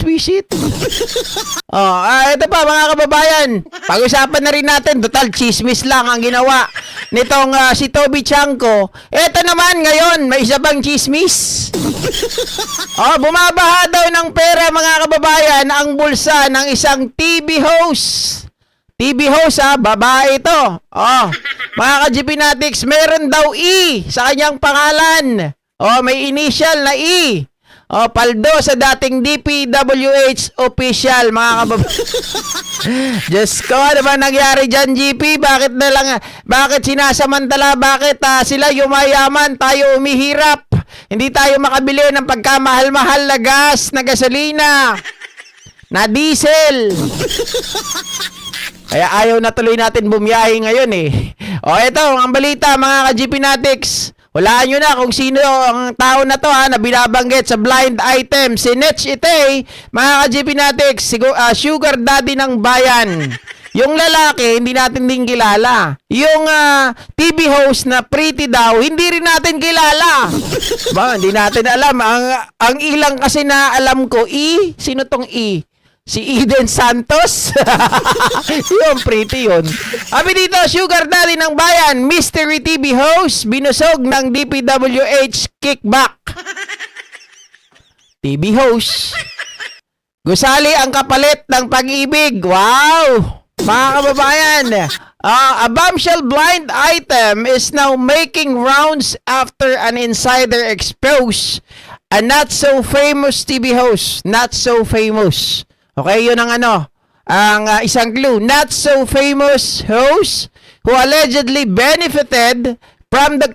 visit. Ito pa mga kababayan. Pag-usapan na rin natin, total chismis lang ang ginawa nitong si Toby Chanko. Ito naman ngayon, may isa bang chismis. Bumabaha daw ng pera mga kababayan ang bulsa ng isang TV host. TV host babae ito. Mga ka-GPnatics, meron daw E sa kanyang pangalan. May initial na E. Paldo sa dating DPWH official, mga kababayan. Diyos ko, ano ba nangyari dyan, GP? Bakit sinasamantala? Bakit sila yumayaman, tayo umihirap? Hindi tayo makabili ng pagkamahal-mahal na gas, na gasolina, na diesel. Kaya ayaw na tuloy natin bumiyahe ngayon eh. Ito, ang balita, mga ka-GPnatics. Walaan nyo na kung sino ang tao na to na binabanggit sa blind item. Si Netch Itay, mga ka-GPnatics, sugar daddy ng bayan. Yung lalaki, hindi natin din kilala. Yung TV host na pretty daw, hindi rin natin kilala. Hindi natin alam. Ang ilang kasi na alam ko, sino tong Si Eden Santos? Yung pretty yun. Sabi dito, sugar daddy ng bayan, mystery TV host, binusog ng DPWH kickback. TV host. Gusali ang kapalit ng pag-ibig. Wow! Mga kababayan, a bombshell blind item is now making rounds after an insider exposed a not so famous TV host. Not so famous. Okay, yun ang isang clue. Not so famous host who allegedly benefited from the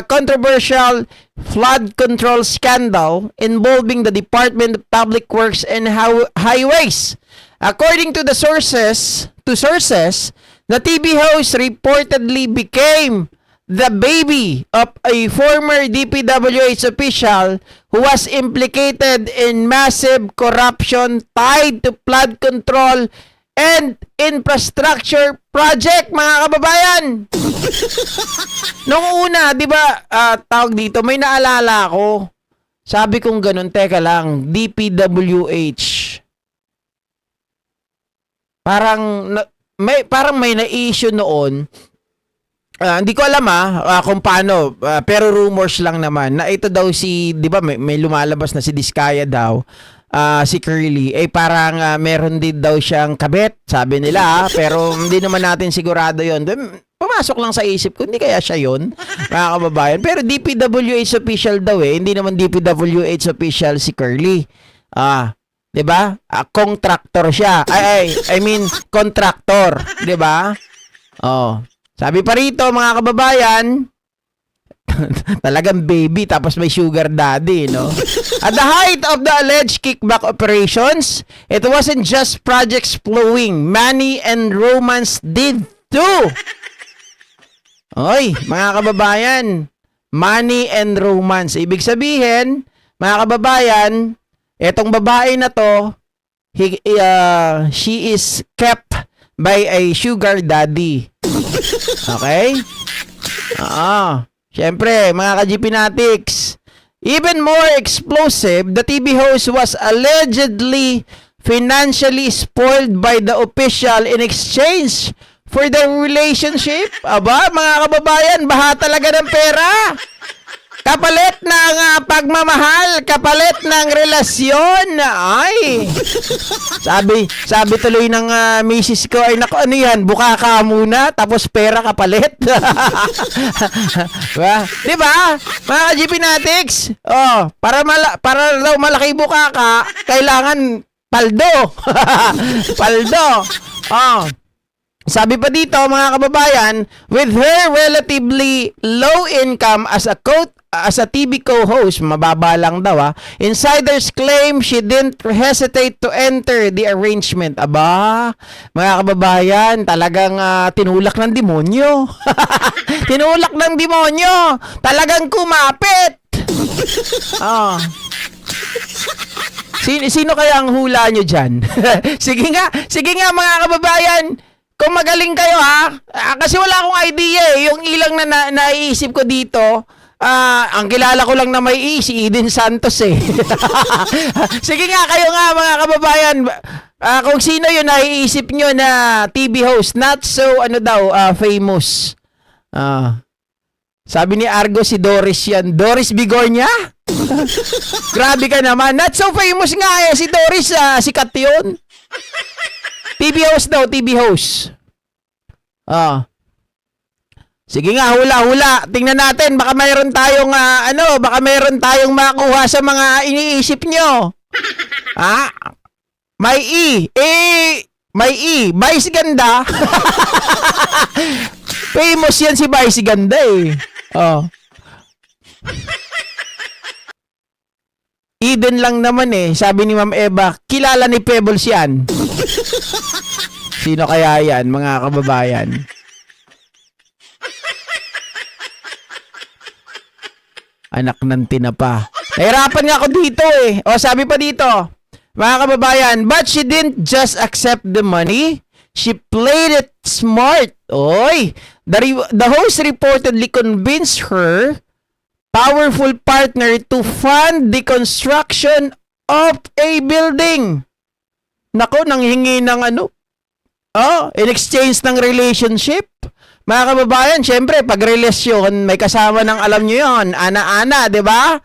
controversial flood control scandal involving the Department of Public Works and Highways. According to the sources, the TV host reportedly became the baby of a former DPWH official who was implicated in massive corruption tied to flood control and infrastructure project, mga kababayan. Nung una, di ba, tawag dito, may naalala ako. Sabi kong ganun, teka lang, DPWH. Parang may na-issue noon. Hindi ko alam kung paano, pero rumors lang naman na ito daw di ba may lumalabas na si Diskaya daw, si Curly, parang meron din daw siyang kabit, sabi nila, pero hindi naman natin sigurado yon. Pumasok lang sa isip ko, hindi kaya siya yon, mga kababayan. Pero DPWH official daw hindi naman DPWH official si Curly. 'Di ba? Contractor siya. I mean, contractor, 'di ba? Sabi pa rito, mga kababayan, talagang baby tapos may sugar daddy, no? At the height of the alleged kickback operations, it wasn't just projects flowing. Money and romance did too. Mga kababayan, money and romance. Ibig sabihin, mga kababayan, etong babae na to, she is kept by a sugar daddy. Okay? Siyempre, mga ka-GPnatics, even more explosive, the TV host was allegedly financially spoiled by the official in exchange for the relationship. Mga kababayan, baha talaga ng pera. Kapalit ng pagmamahal, kapalit ng relasyon. Sabi tuloy ng misis ko, naku, ano yan, buka ka muna, tapos pera kapalit. Diba? Mga GPnatics, para daw malaki buka ka, kailangan paldo. Paldo. Sabi pa dito, mga kababayan, with her relatively low income as a TV co-host, mababa lang daw insiders claim she didn't hesitate to enter the arrangement. Mga kababayan, talagang tinulak ng demonyo. Tinulak ng demonyo. Talagang kumapit. Sino kaya ang hula nyo dyan? Sige nga mga kababayan. Kung magaling kayo kasi wala akong idea yung ilang na naiisip ko dito, Ang kilala ko lang na may E, si Eden Santos eh. Sige nga, kayo nga mga kababayan. Kung sino yun, naiisip nyo na TV host, not so, famous. Sabi ni Argo, si Doris yan. Doris Bigornia? Grabe ka naman. Not so famous nga eh. Si Doris, sikat yun. TV host daw, TV host. Sige nga, hula-hula. Tingnan natin, baka mayroon tayong, baka mayroon tayong makuha sa mga iniisip nyo. May E. May E. Vice Ganda. Famous yan si Vice Ganda eh. Eden lang naman eh. Sabi ni Ma'am Eva, kilala ni Pebbles yan. Sino kaya yan, mga kababayan? Anak ng tinapa. Nahirapan nga ako dito eh. Sabi pa dito, mga kababayan, but she didn't just accept the money. She played it smart. Oy, the host reportedly convinced her powerful partner to fund the construction of a building. Nako, nanghingi ng in exchange ng relationship. Mga kababayan, syempre, pag relasyon, may kasama ng alam nyo yun, ana-ana, di ba?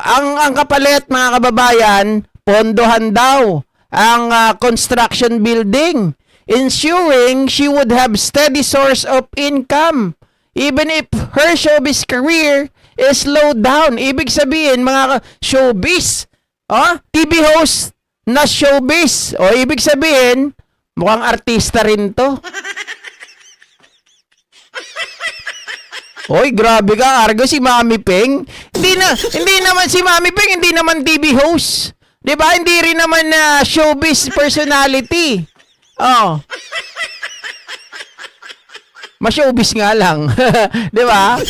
Ang kapalit, mga kababayan, pondohan daw ang construction building, ensuring she would have steady source of income, even if her showbiz career is slowed down. Ibig sabihin, mga showbiz, TV host na showbiz. Ibig sabihin, mukhang artista rin to. Oy, grabe ka, Argo, si Mami Peng. Hindi naman si Mami Peng, hindi naman TV host. 'Di ba? Hindi rin naman showbiz personality. Ma-showbiz nga lang. 'Di ba?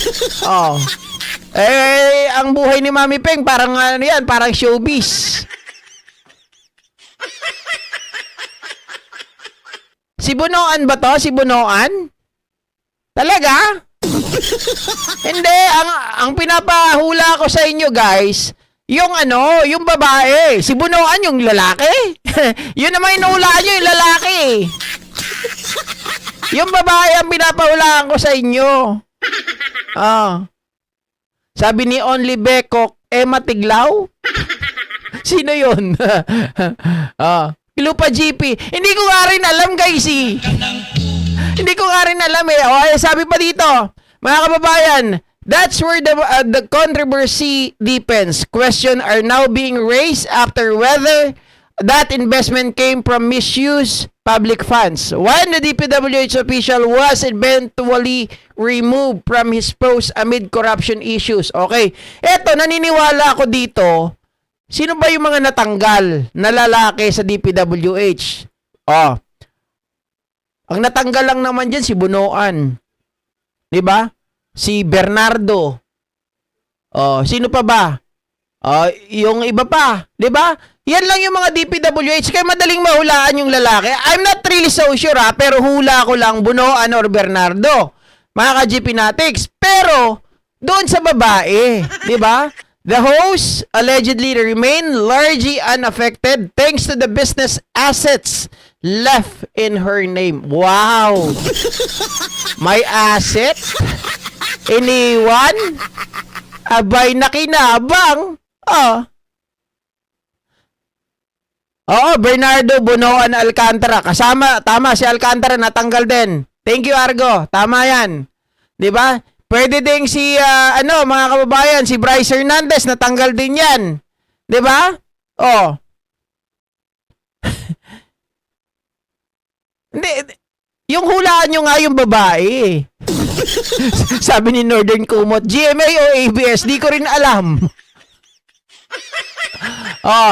Ang buhay ni Mami Peng parang parang showbiz. Si Bunoan ba to? Si Bunoan? Talaga? Hindi, ang pinapahula ko sa inyo guys, yung yung babae, si Bunoan yung lalaki. Yun naman inuhulaan nyo, yung lalaki. Yung babae ang pinapahulaan ko sa inyo. Sabi ni Only Bekok, Emma Tiglaw? Sino yun? Lupa GP. Hindi ko nga rin alam guys eh. Hindi ko nga rin alam eh. Sabi pa dito, mga kababayan, that's where the controversy deepens. Questions are now being raised after whether that investment came from misuse public funds. When the DPWH official was eventually removed from his post amid corruption issues. Okay, eto, naniniwala ako dito. Sino ba yung mga natanggal na lalaki sa DPWH? Ang natanggal lang naman dyan si Bunoan. 'Di ba? Si Bernardo. Sino pa ba? Yung iba pa, 'di ba? Yan lang yung mga DPWH, kaya madaling mahulaan yung lalaki. I'm not really so sure pero hula ko lang Bunoan or Bernardo. Mga ka-GP Natics. Pero doon sa babae, 'di ba? The host allegedly remain largely unaffected thanks to the business assets left in her name. Wow! May asset? Iniwan? Abay, nakinabang? Bernardo Bunoan Alcantara. Tama si Alcantara, natanggal din. Thank you, Argo. Tama yan. 'Di ba? Pwede ding si, mga kababayan, si Bryce Hernandez, natanggal din yan. 'Di ba? Hindi, yung hulaan nyo nga yung babae. Sabi ni Northern Kumot, GMA o ABS, di ko rin alam.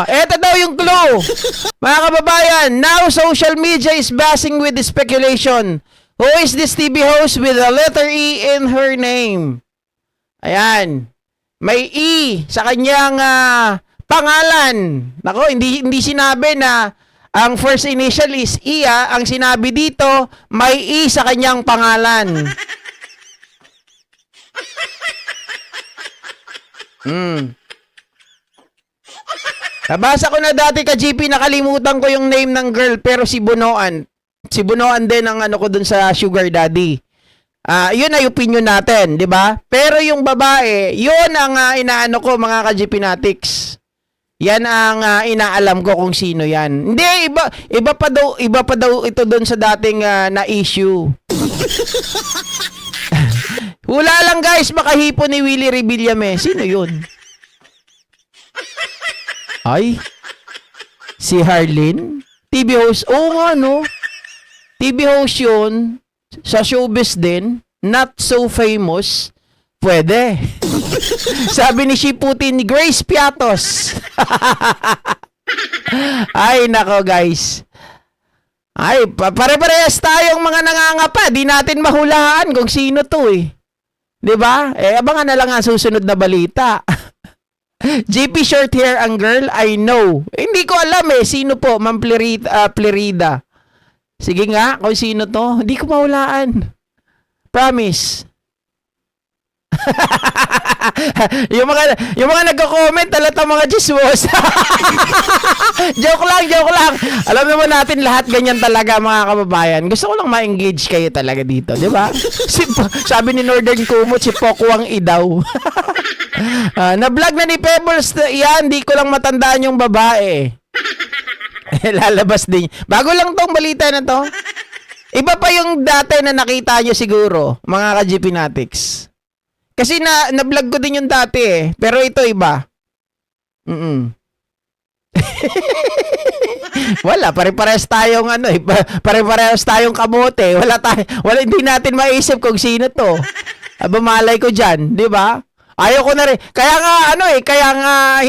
Eto daw yung clue. Mga kababayan, now social media is buzzing with the speculation. Who is this TV host with a letter E in her name? Ayan. May E sa kanyang pangalan. Nako, hindi sinabi na ang first initial is E. Ang sinabi dito, may E sa kanyang pangalan. Mm. Nabasa ko na dati ka GP, nakalimutan ko yung name ng girl pero si Bunoan. Si Bunoan din ang ano ko dun sa Sugar Daddy. Yun ay opinion natin, 'di ba? Pero yung babae, yun ang inaano ko mga ka-GP Natics. Yan ang inaalam ko kung sino yan. Hindi, iba pa daw ito doon sa dating na issue. Hula lang guys, makahipo ni Willie Rebillame. Sino yun? Ay, si Harleen? TV host? Oo nga no. TV host yun. Sa showbiz din. Not so famous. Pwede. Sabi ni Shiputin, Grace Piatos. Ay, nako guys. Ay, pare-parehas tayong mga nangangapa. Di natin mahulaan kung sino to eh. 'Di ba? Abangan na lang ang susunod na balita. JP short hair ang girl, I know. Hindi ko alam sino po, Ma'am Plerida. Sige nga, kung sino to. Hindi ko mahulaan. Promise. yung mga nagko-comment talata mga chismos. joke lang. Alam naman natin lahat ganyan talaga mga kababayan. Gusto ko lang ma-engage kayo talaga dito, 'di ba? Sabi ni Northern Kumot si Pokwang Idaw. Na-vlog na ni Pebbles yan, di ko lang matandaan yung babae. Lalabas din. Bago lang tong balita na to. Iba pa yung dati na nakita nyo siguro, mga ka-GP Natics. Kasi na-vlog ko din yung dati pero ito iba. Wala, pare-parehas tayong pare-parehas tayong kamote. Hindi natin maisip kung sino to. Malay ko diyan, 'di ba? Ayoko na rin. Kaya nga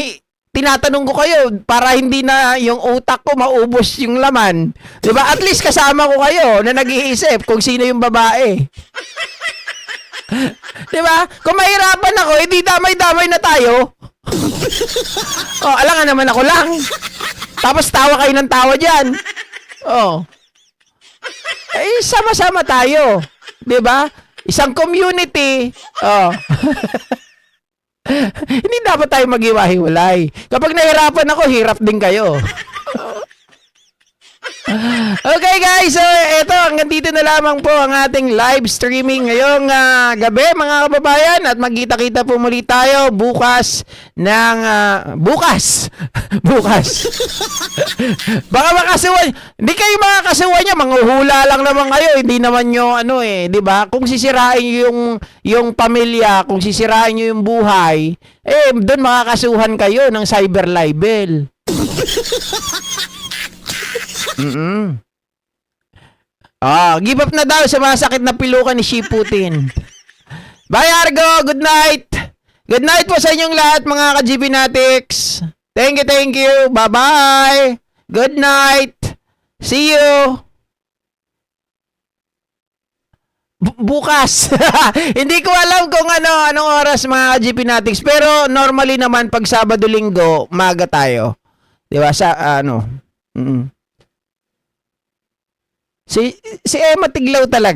tinatanong ko kayo para hindi na yung utak ko maubos yung laman. 'Di ba? At least kasama ko kayo na nag-iisip kung sino yung babae. 'Di ba? Kung mahirapan ako, edi damay-damay na tayo. Alangan naman ako lang. Tapos tawa kayo ng tawa diyan. Sama-sama tayo. 'Di ba? Isang community. Hindi dapat tayo maghiwa-hiwalay. Kapag nahirapan ako, hirap din kayo. Okay guys, so eto, hanggang dito na lamang po ang ating live streaming ngayong gabi mga kababayan, at magkita-kita po muli tayo bukas ng bukas. Baka makasuhan. Hindi kayo makakasuhan niya, manghuhula lang naman kayo, hindi naman nyo di ba? Kung sisirain yung pamilya, kung sisirain nyo yung buhay, doon makakasuhan kayo ng cyber libel. Give up na daw sa masakit na pilukan ni Shiputin. Bye Argo, good night. Good night po sa inyong lahat mga ka-GP Natics. Thank you. Bye-bye. Good night. See you. Bukas. Hindi ko alam kung anong oras mga ka-GP Natics, pero normally naman pag Sabado-Linggo, maga tayo. 'Di ba? Si Emma Tiglaw talaga.